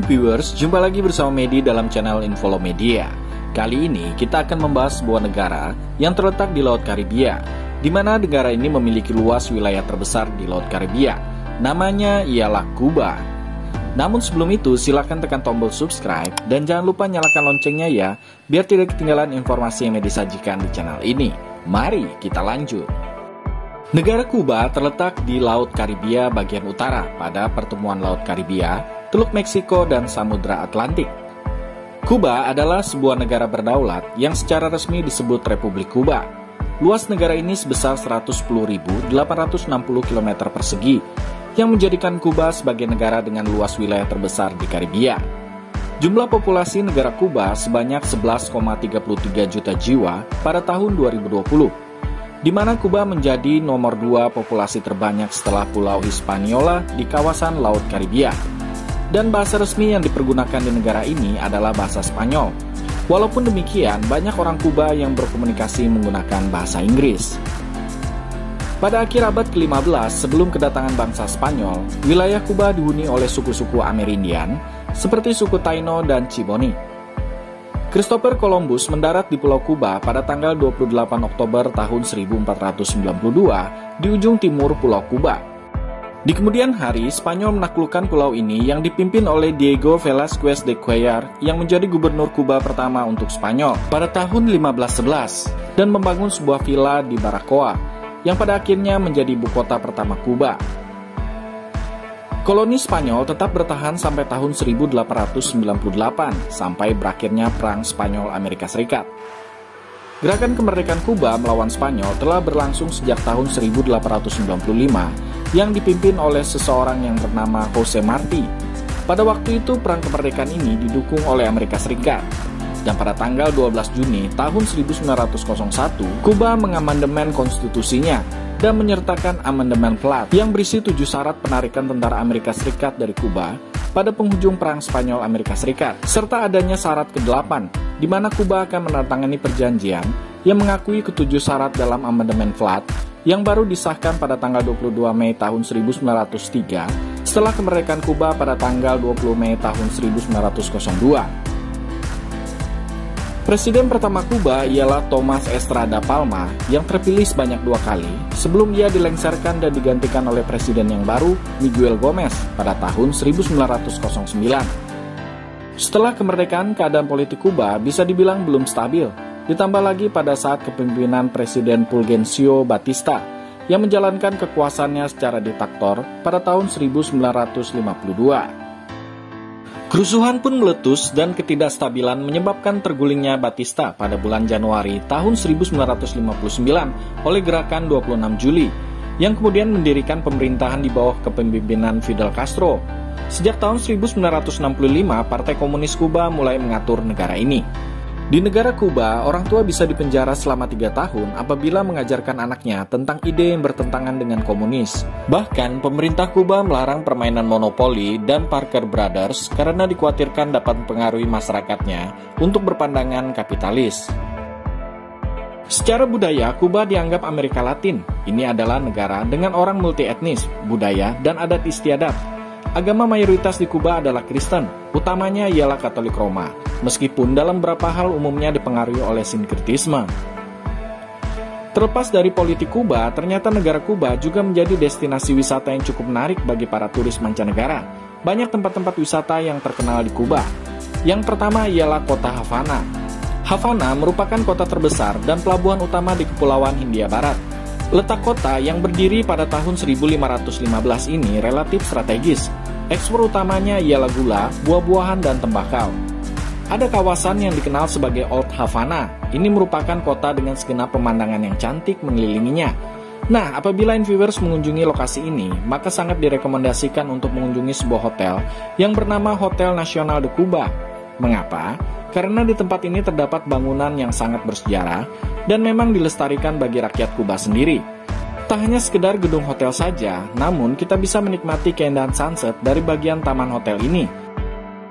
viewers, jumpa lagi bersama Medi dalam channel Infolo Media. Kali ini kita akan membahas sebuah negara yang terletak di Laut Karibia, di mana negara ini memiliki luas wilayah terbesar di Laut Karibia. Namanya ialah Kuba. Namun sebelum itu, silakan tekan tombol subscribe dan jangan lupa nyalakan loncengnya ya, biar tidak ketinggalan informasi yang Medi sajikan di channel ini. Mari kita lanjut. Negara Kuba terletak di Laut Karibia bagian utara pada pertemuan Laut Karibia, Teluk Meksiko, dan Samudra Atlantik. Kuba adalah sebuah negara berdaulat yang secara resmi disebut Republik Kuba. Luas negara ini sebesar 110.860 km persegi, yang menjadikan Kuba sebagai negara dengan luas wilayah terbesar di Karibia. Jumlah populasi negara Kuba sebanyak 11,33 juta jiwa pada tahun 2020, di mana Kuba menjadi nomor 2 populasi terbanyak setelah Pulau Hispaniola di kawasan Laut Karibia. Dan bahasa resmi yang dipergunakan di negara ini adalah bahasa Spanyol. Walaupun demikian, banyak orang Kuba yang berkomunikasi menggunakan bahasa Inggris. Pada akhir abad ke-15 sebelum kedatangan bangsa Spanyol, wilayah Kuba dihuni oleh suku-suku Amerindian seperti suku Taino dan Ciboney. Christopher Columbus mendarat di Pulau Kuba pada tanggal 28 Oktober tahun 1492 di ujung timur Pulau Kuba. Di kemudian hari, Spanyol menaklukkan pulau ini yang dipimpin oleh Diego Velázquez de Cuéllar yang menjadi gubernur Kuba pertama untuk Spanyol pada tahun 1511 dan membangun sebuah villa di Baracoa yang pada akhirnya menjadi ibu kota pertama Kuba. Koloni Spanyol tetap bertahan sampai tahun 1898 sampai berakhirnya Perang Spanyol-Amerika Serikat. Gerakan kemerdekaan Kuba melawan Spanyol telah berlangsung sejak tahun 1895 yang dipimpin oleh seseorang yang bernama Jose Marti. Pada waktu itu perang kemerdekaan ini didukung oleh Amerika Serikat. Dan pada tanggal 12 Juni tahun 1901, Kuba mengamandemen konstitusinya dan menyertakan amandemen Platt yang berisi 7 syarat penarikan tentara Amerika Serikat dari Kuba pada penghujung perang Spanyol-Amerika Serikat, serta adanya syarat ke-8, di mana Kuba akan menandatangani perjanjian yang mengakui ke-7 syarat dalam amandemen Platt yang baru disahkan pada tanggal 22 Mei tahun 1903 setelah kemerdekaan Kuba pada tanggal 20 Mei tahun 1902. Presiden pertama Kuba ialah Tomás Estrada Palma yang terpilih sebanyak 2 kali sebelum ia dilengsarkan dan digantikan oleh presiden yang baru Miguel Gómez pada tahun 1909. Setelah kemerdekaan, keadaan politik Kuba bisa dibilang belum stabil. Ditambah lagi pada saat kepemimpinan Presiden Fulgencio Batista yang menjalankan kekuasaannya secara diktator pada tahun 1952. Kerusuhan pun meletus dan ketidakstabilan menyebabkan tergulingnya Batista pada bulan Januari tahun 1959 oleh gerakan 26 Juli yang kemudian mendirikan pemerintahan di bawah kepemimpinan Fidel Castro. Sejak tahun 1965, Partai Komunis Kuba mulai mengatur negara ini. Di negara Kuba, orang tua bisa dipenjara selama 3 tahun apabila mengajarkan anaknya tentang ide yang bertentangan dengan komunis. Bahkan, pemerintah Kuba melarang permainan monopoli dan Parker Brothers karena dikhawatirkan dapat mempengaruhi masyarakatnya untuk berpandangan kapitalis. Secara budaya, Kuba dianggap Amerika Latin. Ini adalah negara dengan orang multi etnis, budaya, dan adat istiadat. Agama mayoritas di Kuba adalah Kristen, utamanya ialah Katolik Roma, meskipun dalam beberapa hal umumnya dipengaruhi oleh sinkretisme. Terlepas dari politik Kuba, ternyata negara Kuba juga menjadi destinasi wisata yang cukup menarik bagi para turis mancanegara. Banyak tempat-tempat wisata yang terkenal di Kuba. Yang pertama ialah kota Havana. Havana merupakan kota terbesar dan pelabuhan utama di Kepulauan Hindia Barat. Letak kota yang berdiri pada tahun 1515 ini relatif strategis. Ekspor utamanya ialah gula, buah-buahan, dan tembakau. Ada kawasan yang dikenal sebagai Old Havana. Ini merupakan kota dengan segenap pemandangan yang cantik mengelilinginya. Nah, apabila viewers mengunjungi lokasi ini, maka sangat direkomendasikan untuk mengunjungi sebuah hotel yang bernama Hotel Nacional de Cuba. Mengapa? Karena di tempat ini terdapat bangunan yang sangat bersejarah dan memang dilestarikan bagi rakyat Kuba sendiri. Tak hanya sekedar gedung hotel saja, namun kita bisa menikmati keindahan sunset dari bagian taman hotel ini.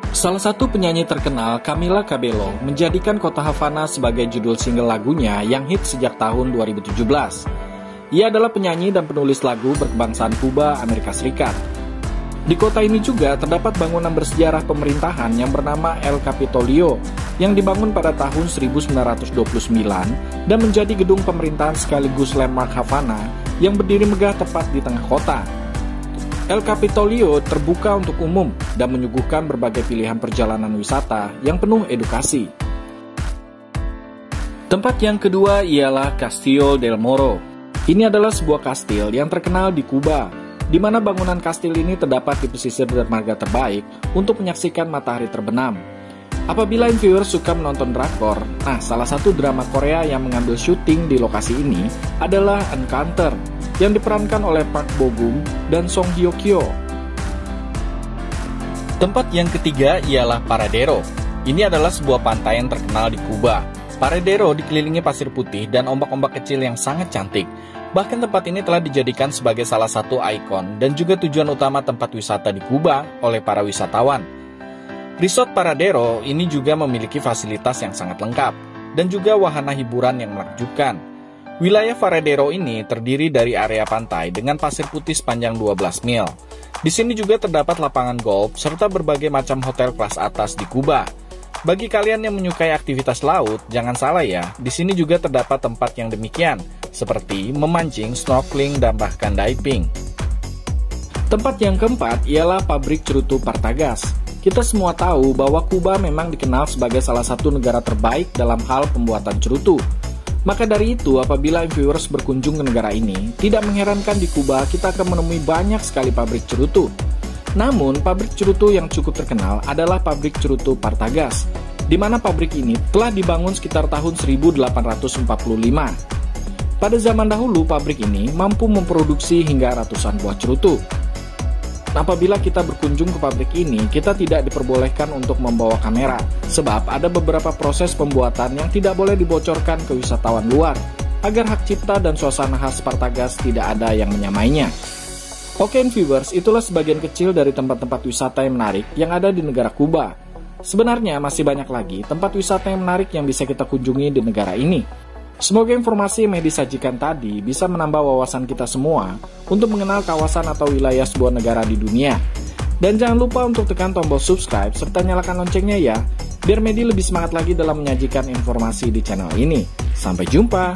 Salah satu penyanyi terkenal, Camila Cabello, menjadikan kota Havana sebagai judul single lagunya yang hits sejak tahun 2017. Ia adalah penyanyi dan penulis lagu berkebangsaan Kuba, Amerika Serikat. Di kota ini juga terdapat bangunan bersejarah pemerintahan yang bernama El Capitolio yang dibangun pada tahun 1929 dan menjadi gedung pemerintahan sekaligus landmark Havana yang berdiri megah tepat di tengah kota. El Capitolio terbuka untuk umum dan menyuguhkan berbagai pilihan perjalanan wisata yang penuh edukasi. Tempat yang kedua ialah Castillo del Morro. Ini adalah sebuah kastil yang terkenal di Kuba, di mana bangunan kastil ini terdapat di pesisir dermaga terbaik untuk menyaksikan matahari terbenam. Apabila viewers suka menonton drakor, salah satu drama Korea yang mengambil syuting di lokasi ini adalah Encounter, yang diperankan oleh Park Bo Gum dan Song Hye Kyo. Tempat yang ketiga ialah Paradero. Ini adalah sebuah pantai yang terkenal di Kuba. Paradero dikelilingi pasir putih dan ombak-ombak kecil yang sangat cantik. Bahkan tempat ini telah dijadikan sebagai salah satu ikon dan juga tujuan utama tempat wisata di Kuba oleh para wisatawan. Resort Paradero ini juga memiliki fasilitas yang sangat lengkap dan juga wahana hiburan yang menakjubkan. Wilayah Paradero ini terdiri dari area pantai dengan pasir putih sepanjang 12 mil. Di sini juga terdapat lapangan golf serta berbagai macam hotel kelas atas di Kuba. Bagi kalian yang menyukai aktivitas laut, jangan salah ya, di sini juga terdapat tempat yang demikian, seperti memancing, snorkeling, dan bahkan diving. Tempat yang keempat ialah pabrik cerutu Partagas. Kita semua tahu bahwa Kuba memang dikenal sebagai salah satu negara terbaik dalam hal pembuatan cerutu. Maka dari itu, apabila viewers berkunjung ke negara ini, tidak mengherankan di Kuba kita akan menemui banyak sekali pabrik cerutu. Namun, pabrik cerutu yang cukup terkenal adalah pabrik cerutu Partagas, di mana pabrik ini telah dibangun sekitar tahun 1845. Pada zaman dahulu, pabrik ini mampu memproduksi hingga ratusan buah cerutu. Apabila kita berkunjung ke pabrik ini, kita tidak diperbolehkan untuk membawa kamera, sebab ada beberapa proses pembuatan yang tidak boleh dibocorkan ke wisatawan luar, agar hak cipta dan suasana khas Partagas tidak ada yang menyamainya. Oke viewers, itulah sebagian kecil dari tempat-tempat wisata yang menarik yang ada di negara Kuba. Sebenarnya masih banyak lagi tempat wisata yang menarik yang bisa kita kunjungi di negara ini. Semoga informasi yang disajikan tadi bisa menambah wawasan kita semua untuk mengenal kawasan atau wilayah sebuah negara di dunia. Dan jangan lupa untuk tekan tombol subscribe serta nyalakan loncengnya ya, biar Medi lebih semangat lagi dalam menyajikan informasi di channel ini. Sampai jumpa!